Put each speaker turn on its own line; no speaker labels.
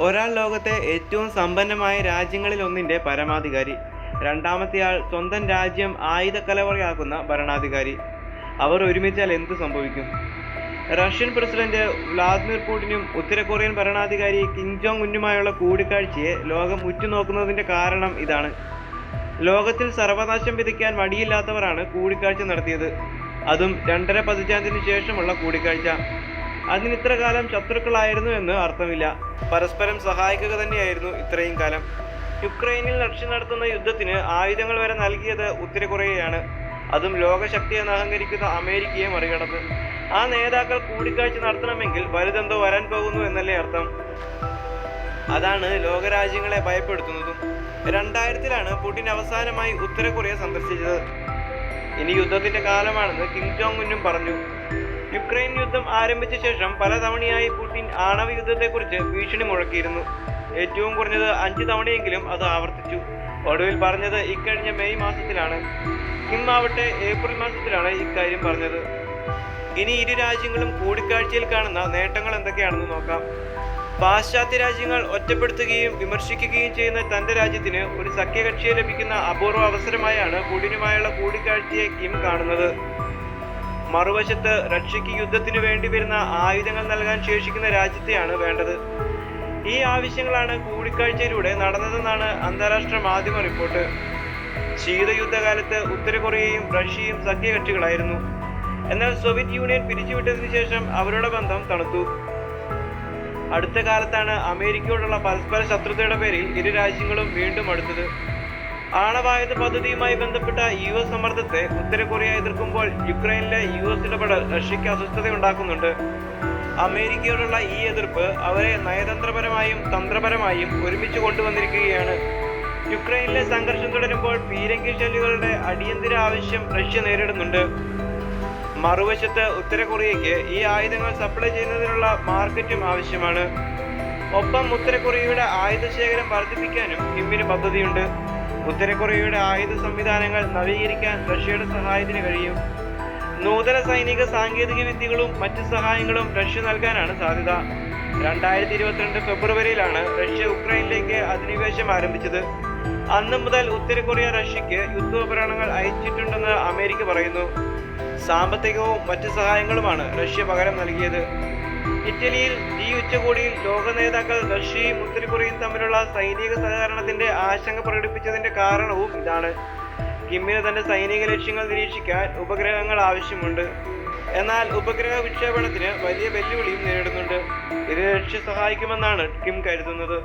ഒരാൾ ലോകത്തെ ഏറ്റവും സമ്പന്നമായ രാജ്യങ്ങളിലൊന്നിൻ്റെ പരമാധികാരി, രണ്ടാമത്തെയാൾ സ്വന്തം രാജ്യം ആയുധക്കലവറയാക്കുന്ന ഭരണാധികാരി. അവർ ഒരുമിച്ചാൽ എന്ത് സംഭവിക്കും? റഷ്യൻ പ്രസിഡന്റ് വ്ളാദിമിർ പുടിനും ഉത്തര കൊറിയൻ ഭരണാധികാരി കിം ജോങ് ഉന്നുമായുള്ള കൂടിക്കാഴ്ചയെ ലോകം ഉറ്റുനോക്കുന്നതിൻ്റെ കാരണം ഇതാണ്. ലോകത്തിൽ സർവനാശം വിതയ്ക്കാൻ മടിയില്ലാത്തവരാണ് കൂടിക്കാഴ്ച നടത്തിയത്. അതും 2.5 പതിറ്റാണ്ടിന് ശേഷമുള്ള കൂടിക്കാഴ്ച. അതിനിത്ര കാലം ശത്രുക്കളായിരുന്നു എന്ന് അർത്ഥമില്ല. പരസ്പരം സഹായിക്കുക തന്നെയായിരുന്നു ഇത്രയും കാലം. യുക്രൈനിൽ റഷ്യ നടത്തുന്ന യുദ്ധത്തിന് ആയുധങ്ങൾ വരെ നൽകിയത് ഉത്തര കൊറിയയാണ്. അതും ലോകശക്തിയെന്ന് അഹങ്കരിക്കുന്ന അമേരിക്കയെ മറികടന്ന്. ആ നേതാക്കൾ കൂടിക്കാഴ്ച നടത്തണമെങ്കിൽ വലുതെന്തോ വരാൻ പോകുന്നു എന്നല്ലേ അർത്ഥം. അതാണ് ലോകരാജ്യങ്ങളെ ഭയപ്പെടുത്തുന്നതും. 2000-ലാണ് പുടിൻ അവസാനമായി ഉത്തര കൊറിയ സന്ദർശിച്ചത്. ഇനി യുദ്ധത്തിന്റെ കാലമാണെന്ന് കിം ജോങ് ഉന്നും പറഞ്ഞു. യുക്രൈൻ യുദ്ധം ആരംഭിച്ച ശേഷം പലതവണയായി പുടിൻ ആണവ യുദ്ധത്തെക്കുറിച്ച് ഭീഷണി മുഴക്കിയിരുന്നു. ഏറ്റവും കുറഞ്ഞത് 5 തവണയെങ്കിലും അത് ആവർത്തിച്ചു. ഒടുവിൽ പറഞ്ഞത് ഇക്കഴിഞ്ഞ മെയ് മാസത്തിലാണ്. കിം ആവട്ടെ ഏപ്രിൽ മാസത്തിലാണ് ഇക്കാര്യം പറഞ്ഞത്. ഇനി ഇരു രാജ്യങ്ങളും കൂടിക്കാഴ്ചയിൽ കാണുന്ന നേട്ടങ്ങൾ എന്തൊക്കെയാണെന്ന് നോക്കാം. പാശ്ചാത്യ രാജ്യങ്ങൾ ഒറ്റപ്പെടുത്തുകയും വിമർശിക്കുകയും ചെയ്യുന്ന തന്റെ രാജ്യത്തിന് ഒരു സഖ്യകക്ഷിയെ ലഭിക്കുന്ന അപൂർവ അവസരമായാണ് പുടിനുമായുള്ള കൂടിക്കാഴ്ചയെ കിം കാണുന്നത്. മറുവശത്ത് റഷ്യക്ക് യുദ്ധത്തിനു വേണ്ടി വരുന്ന ആയുധങ്ങൾ നൽകാൻ ശേഷിക്കുന്ന രാജ്യത്തെയാണ് വേണ്ടത്. ഈ ആവശ്യങ്ങളാണ് കൂടിക്കാഴ്ചയിലൂടെ നടന്നതെന്നാണ് അന്താരാഷ്ട്ര മാധ്യമ റിപ്പോർട്ട്. ശീതയുദ്ധകാലത്ത് ഉത്തര കൊറിയയും റഷ്യയും സഖ്യകക്ഷികളായിരുന്നു. എന്നാൽ സോവിയറ്റ് യൂണിയൻ പിരിച്ചുവിട്ടതിനു ശേഷം അവരുടെ ബന്ധം തണുത്തു. അടുത്ത കാലത്താണ് അമേരിക്കയോടുള്ള പരസ്പര ശത്രുതയുടെ പേരിൽ ഇരു രാജ്യങ്ങളും വീണ്ടും അടുത്തത്. ആണവായുധ പദ്ധതിയുമായി ബന്ധപ്പെട്ട US സമ്മർദ്ദത്തെ ഉത്തര കൊറിയ എതിർക്കുമ്പോൾ യുക്രൈനിലെ US ഇടപെടൽ റഷ്യക്ക് അസ്വസ്ഥതയുണ്ടാക്കുന്നുണ്ട്. അമേരിക്കയോടുള്ള ഈ എതിർപ്പ് അവരെ നയതന്ത്രപരമായും തന്ത്രപരമായും ഒരുമിച്ച് കൊണ്ടുവന്നിരിക്കുകയാണ്. യുക്രൈനിലെ സംഘർഷം തുടരുമ്പോൾ പീരങ്കി ഷെല്ലുകളുടെ അടിയന്തര ആവശ്യം റഷ്യ നേരിടുന്നുണ്ട്. മറുവശത്ത് ഉത്തര കൊറിയയ്ക്ക് ഈ ആയുധങ്ങൾ സപ്ലൈ ചെയ്യുന്നതിനുള്ള മാർക്കറ്റും ആവശ്യമാണ്. ഒപ്പം ഉത്തര കൊറിയയുടെ ആയുധശേഖരം വർദ്ധിപ്പിക്കാനും കിമ്മിന് പദ്ധതിയുണ്ട്. ഉത്തര കൊറിയയുടെ ആയുധ സംവിധാനങ്ങൾ നവീകരിക്കാൻ റഷ്യയുടെ സഹായത്തിന് കഴിയും. നൂതന സൈനിക സാങ്കേതിക വിദ്യകളും മറ്റ് സഹായങ്ങളും റഷ്യ നൽകാനാണ് സാധ്യത. 2022 ഫെബ്രുവരിയിലാണ് റഷ്യ ഉക്രൈനിലേക്ക് അധിനിവേശം ആരംഭിച്ചത്. അന്ന് മുതൽ ഉത്തര കൊറിയ റഷ്യക്ക് യുദ്ധോപകരണങ്ങൾ അയച്ചിട്ടുണ്ടെന്ന് അമേരിക്ക പറയുന്നു. സാമ്പത്തികവും മറ്റ് സഹായങ്ങളുമാണ് റഷ്യ പകരം നൽകിയത്. ഇറ്റലിയിൽ ഈ ഉച്ചകോടിയിൽ ലോക നേതാക്കൾ റഷ്യയും ഉത്തര കൊറിയയും തമ്മിലുള്ള സൈനിക സഹകരണത്തിന്റെ ആശങ്ക പ്രകടിപ്പിച്ചതിന്റെ കാരണവും ഇതാണ്. കിമ്മിന് തന്റെ സൈനിക ലക്ഷ്യങ്ങൾ നിരീക്ഷിക്കാൻ ഉപഗ്രഹങ്ങൾ ആവശ്യമുണ്ട്. എന്നാൽ ഉപഗ്രഹ വിക്ഷേപണത്തിന് വലിയ വെല്ലുവിളിയും നേരിടുന്നുണ്ട്. ഇത് റഷ്യ സഹായിക്കുമെന്നാണ് കിം കരുതുന്നത്.